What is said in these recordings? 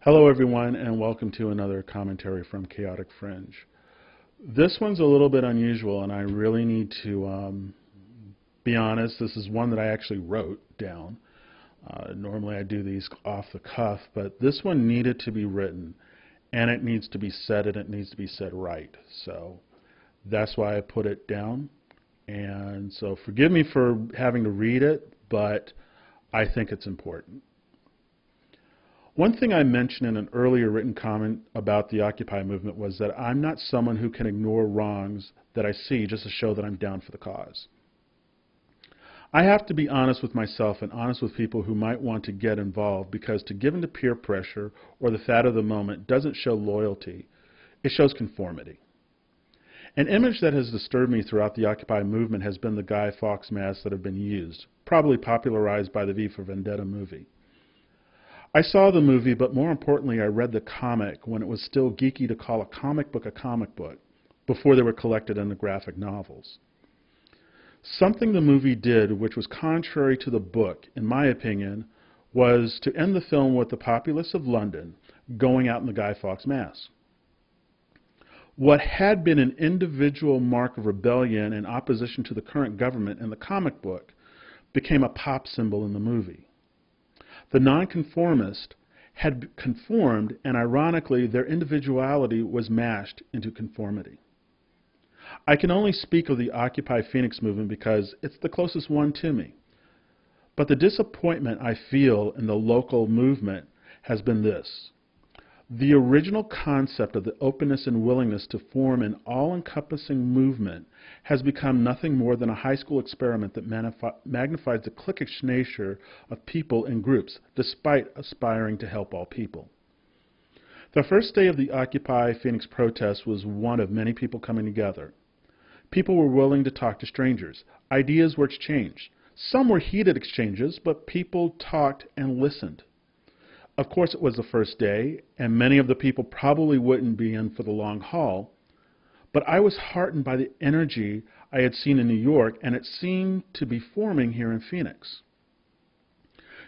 Hello everyone, and welcome to another commentary from Chaotic Fringe. This one's a little bit unusual, and I really need to be honest. This is one that I actually wrote down. Normally I do these off the cuff, but this one needed to be written, and it needs to be said, and it needs to be said right. So that's why I put it down. And so forgive me for having to read it, but I think it's important. One thing I mentioned in an earlier written comment about the Occupy movement was that I'm not someone who can ignore wrongs that I see just to show that I'm down for the cause. I have to be honest with myself and honest with people who might want to get involved, because to give in to peer pressure or the fad of the moment doesn't show loyalty, it shows conformity. An image that has disturbed me throughout the Occupy movement has been the Guy Fawkes masks that have been used, probably popularized by the V for Vendetta movie. I saw the movie, but more importantly, I read the comic when it was still geeky to call a comic book, before they were collected into graphic novels. Something the movie did, which was contrary to the book, in my opinion, was to end the film with the populace of London going out in the Guy Fawkes mask. What had been an individual mark of rebellion and opposition to the current government in the comic book became a pop symbol in the movie. The nonconformist had conformed, and ironically, their individuality was mashed into conformity. I can only speak of the Occupy Phoenix movement because it's the closest one to me. But the disappointment I feel in the local movement has been this. The original concept of the openness and willingness to form an all-encompassing movement has become nothing more than a high school experiment that magnifies the cliquish nature of people and groups, despite aspiring to help all people. The first day of the Occupy Phoenix protest was one of many people coming together. People were willing to talk to strangers. Ideas were exchanged. Some were heated exchanges, but people talked and listened. Of course, it was the first day, and many of the people probably wouldn't be in for the long haul, but I was heartened by the energy I had seen in New York, and it seemed to be forming here in Phoenix.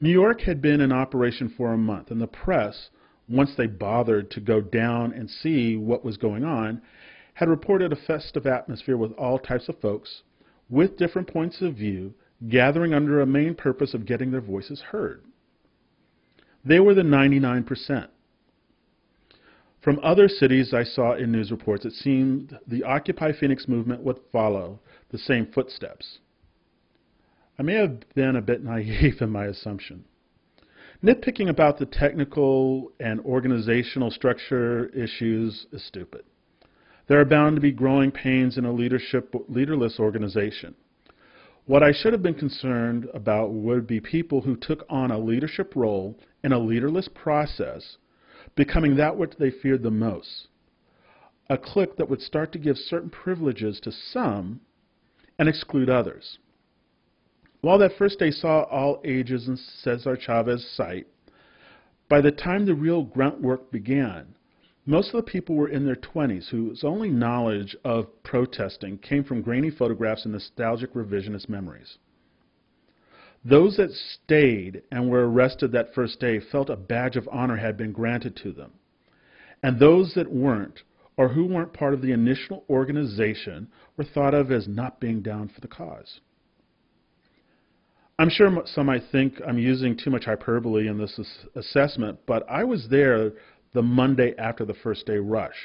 New York had been in operation for a month, and the press, once they bothered to go down and see what was going on, had reported a festive atmosphere with all types of folks, with different points of view, gathering under a main purpose of getting their voices heard. They were the 99%. From other cities I saw in news reports, it seemed the Occupy Phoenix movement would follow the same footsteps. I may have been a bit naive in my assumption. Nitpicking about the technical and organizational structure issues is stupid. There are bound to be growing pains in a leaderless organization. What I should have been concerned about would be people who took on a leadership role in a leaderless process, becoming that which they feared the most. A clique that would start to give certain privileges to some and exclude others. While that first day saw all ages in Cesar Chavez's sight, by the time the real grunt work began, most of the people were in their 20s whose only knowledge of protesting came from grainy photographs and nostalgic revisionist memories. Those that stayed and were arrested that first day felt a badge of honor had been granted to them. And those that weren't, or who weren't part of the initial organization, were thought of as not being down for the cause. I'm sure some might think I'm using too much hyperbole in this assessment, but I was there the Monday after the first day rush.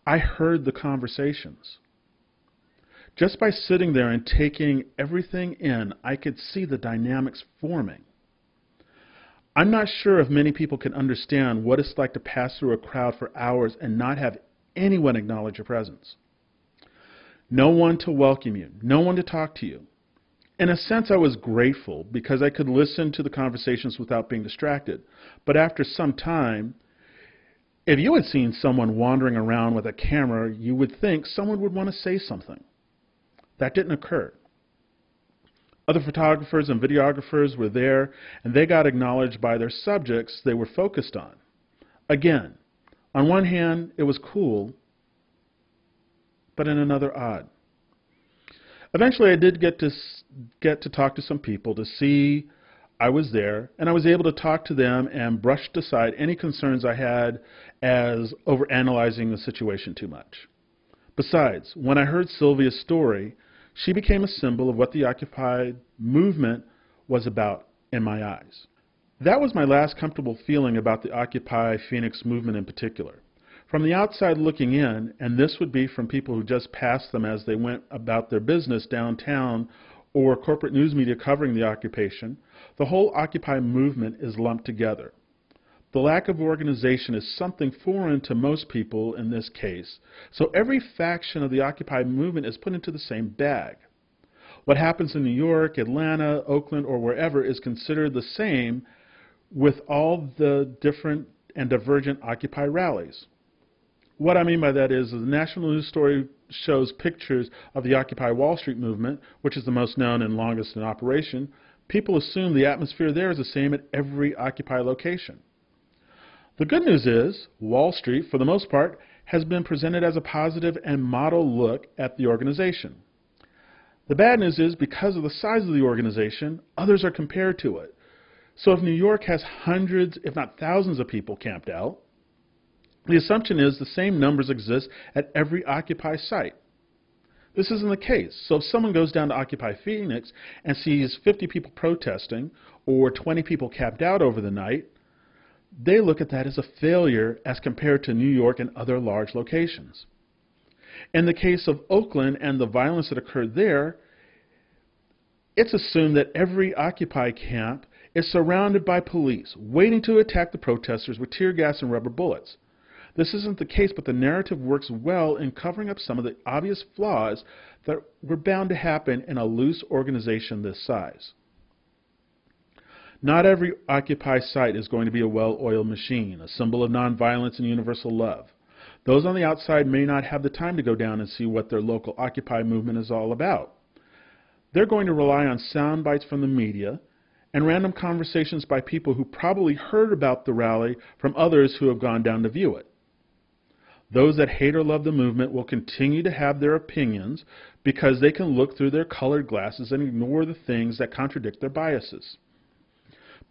I heard the conversations. Just by sitting there and taking everything in, I could see the dynamics forming. I'm not sure if many people can understand what it's like to pass through a crowd for hours and not have anyone acknowledge your presence. No one to welcome you, no one to talk to you. In a sense, I was grateful because I could listen to the conversations without being distracted. But after some time, if you had seen someone wandering around with a camera, you would think someone would want to say something. That didn't occur. Other photographers and videographers were there, and they got acknowledged by their subjects they were focused on. Again, on one hand, it was cool, but in another, odd. Eventually, I did get to talk to some people to see I was there, and I was able to talk to them and brushed aside any concerns I had as overanalyzing the situation too much. Besides, when I heard Sylvia's story, she became a symbol of what the Occupy movement was about in my eyes. That was my last comfortable feeling about the Occupy Phoenix movement in particular. From the outside looking in, and this would be from people who just passed them as they went about their business downtown or corporate news media covering the occupation, the whole Occupy movement is lumped together. The lack of organization is something foreign to most people in this case, so every faction of the Occupy movement is put into the same bag. What happens in New York, Atlanta, Oakland, or wherever is considered the same with all the different and divergent Occupy rallies. What I mean by that is the national news story shows pictures of the Occupy Wall Street movement, which is the most known and longest in operation. People assume the atmosphere there is the same at every Occupy location. The good news is Wall Street, for the most part, has been presented as a positive and model look at the organization. The bad news is because of the size of the organization, others are compared to it. So if New York has hundreds, if not thousands of people camped out, the assumption is the same numbers exist at every Occupy site. This isn't the case. So if someone goes down to Occupy Phoenix and sees 50 people protesting or 20 people camped out over the night, they look at that as a failure as compared to New York and other large locations. In the case of Oakland and the violence that occurred there, it's assumed that every Occupy camp is surrounded by police, waiting to attack the protesters with tear gas and rubber bullets. This isn't the case, but the narrative works well in covering up some of the obvious flaws that were bound to happen in a loose organization this size. Not every Occupy site is going to be a well-oiled machine, a symbol of nonviolence and universal love. Those on the outside may not have the time to go down and see what their local Occupy movement is all about. They're going to rely on sound bites from the media and random conversations by people who probably heard about the rally from others who have gone down to view it. Those that hate or love the movement will continue to have their opinions because they can look through their colored glasses and ignore the things that contradict their biases.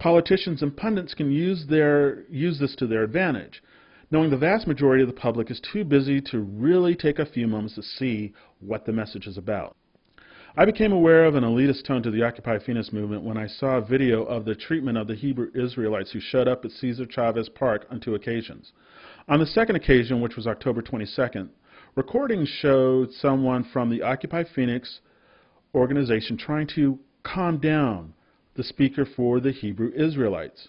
Politicians and pundits can use this to their advantage, knowing the vast majority of the public is too busy to really take a few moments to see what the message is about. I became aware of an elitist tone to the Occupy Phoenix movement when I saw a video of the treatment of the Hebrew Israelites who showed up at Cesar Chavez Park on 2 occasions. On the second occasion, which was October 22nd, recordings showed someone from the Occupy Phoenix organization trying to calm down the speaker for the Hebrew Israelites.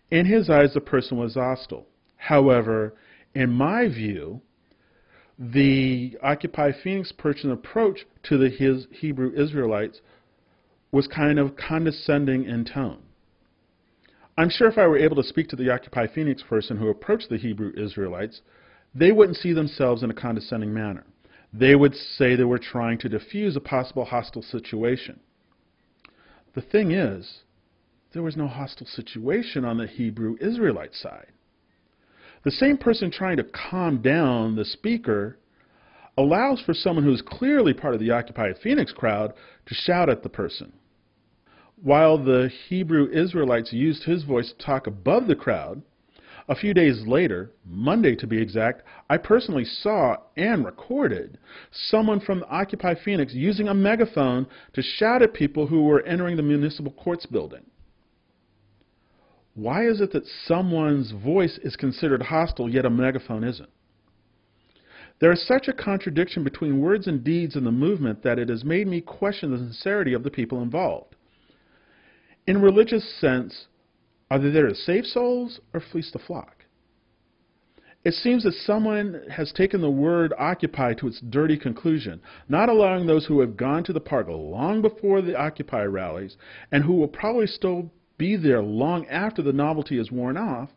In his eyes, the person was hostile. However, in my view, the Occupy Phoenix person's approach to the Hebrew Israelites was kind of condescending in tone. I'm sure if I were able to speak to the Occupy Phoenix person who approached the Hebrew Israelites, they wouldn't see themselves in a condescending manner. They would say they were trying to defuse a possible hostile situation. The thing is, there was no hostile situation on the Hebrew Israelite side. The same person trying to calm down the speaker allows for someone who is clearly part of the Occupy Phoenix crowd to shout at the person. While the Hebrew Israelites used his voice to talk above the crowd, a few days later, Monday to be exact, I personally saw and recorded someone from the Occupy Phoenix using a megaphone to shout at people who were entering the municipal courts building. Why is it that someone's voice is considered hostile, yet a megaphone isn't? There is such a contradiction between words and deeds in the movement that it has made me question the sincerity of the people involved. In a religious sense, are they there to save souls or fleece the flock? It seems that someone has taken the word Occupy to its dirty conclusion, not allowing those who have gone to the park long before the Occupy rallies and who will probably still be there long after the novelty is worn off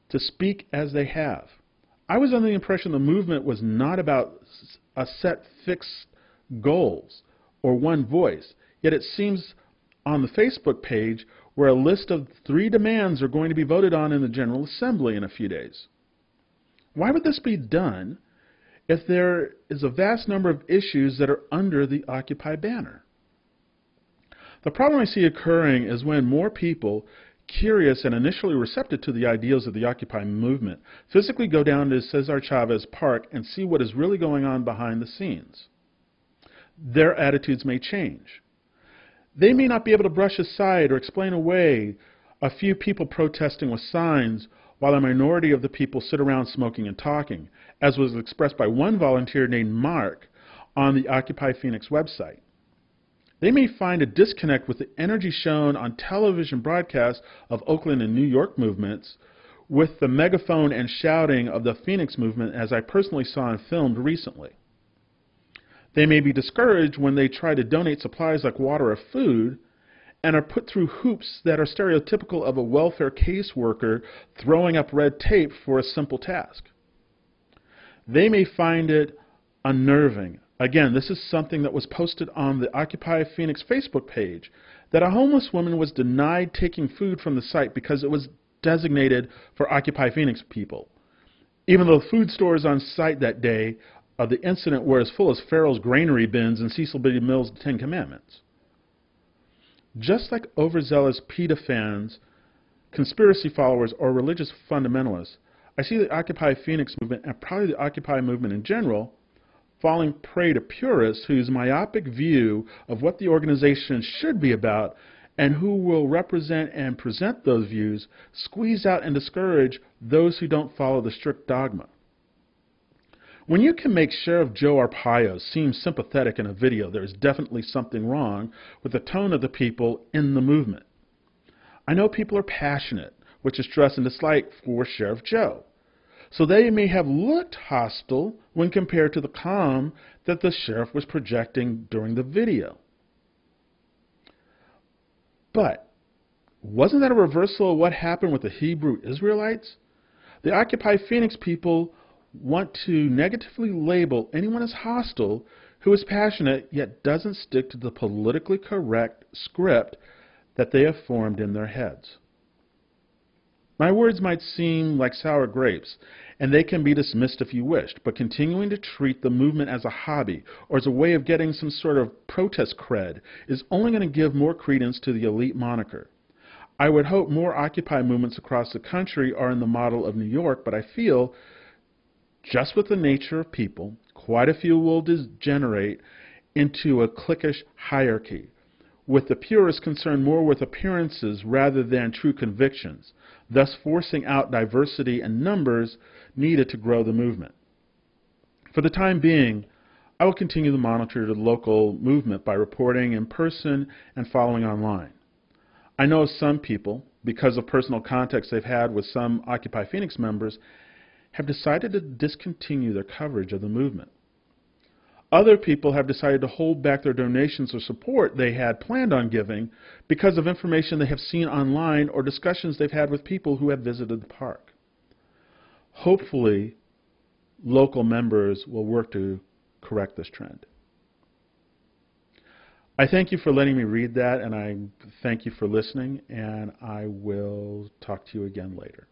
to speak as they have. I was under the impression the movement was not about a set fixed goals or one voice, yet it seems on the Facebook page where a list of 3 demands are going to be voted on in the General Assembly in a few days. Why would this be done if there is a vast number of issues that are under the Occupy banner? The problem I see occurring is when more people, curious and initially receptive to the ideals of the Occupy movement, physically go down to Cesar Chavez Park and see what is really going on behind the scenes. Their attitudes may change. They may not be able to brush aside or explain away a few people protesting with signs while a minority of the people sit around smoking and talking, as was expressed by one volunteer named Mark on the Occupy Phoenix website. They may find a disconnect with the energy shown on television broadcasts of Oakland and New York movements with the megaphone and shouting of the Phoenix movement, as I personally saw and filmed recently. They may be discouraged when they try to donate supplies like water or food and are put through hoops that are stereotypical of a welfare caseworker throwing up red tape for a simple task. They may find it unnerving. Again, this is something that was posted on the Occupy Phoenix Facebook page, that a homeless woman was denied taking food from the site because it was designated for Occupy Phoenix people, even though the food stores on site that day of the incident were as full as Farrell's granary bins and Cecil B. Mills' Ten Commandments. Just like overzealous PETA fans, conspiracy followers, or religious fundamentalists, I see the Occupy Phoenix movement, and probably the Occupy movement in general, falling prey to purists whose myopic view of what the organization should be about and who will represent and present those views squeeze out and discourage those who don't follow the strict dogma. When you can make Sheriff Joe Arpaio seem sympathetic in a video, there is definitely something wrong with the tone of the people in the movement. I know people are passionate, which is trust and dislike for Sheriff Joe. So they may have looked hostile when compared to the calm that the sheriff was projecting during the video. But wasn't that a reversal of what happened with the Hebrew Israelites? The Occupy Phoenix people want to negatively label anyone as hostile who is passionate yet doesn't stick to the politically correct script that they have formed in their heads. My words might seem like sour grapes, and they can be dismissed if you wished, but continuing to treat the movement as a hobby or as a way of getting some sort of protest cred is only going to give more credence to the elite moniker. I would hope more Occupy movements across the country are in the model of New York, but I feel, just with the nature of people, quite a few will degenerate into a cliquish hierarchy, with the purists concerned more with appearances rather than true convictions, thus forcing out diversity and numbers needed to grow the movement. For the time being, I will continue to monitor the local movement by reporting in person and following online. I know some people, because of personal contacts they've had with some Occupy Phoenix members, have decided to discontinue their coverage of the movement. Other people have decided to hold back their donations or support they had planned on giving because of information they have seen online or discussions they've had with people who have visited the park. Hopefully, local members will work to correct this trend. I thank you for letting me read that, and I thank you for listening, and I will talk to you again later.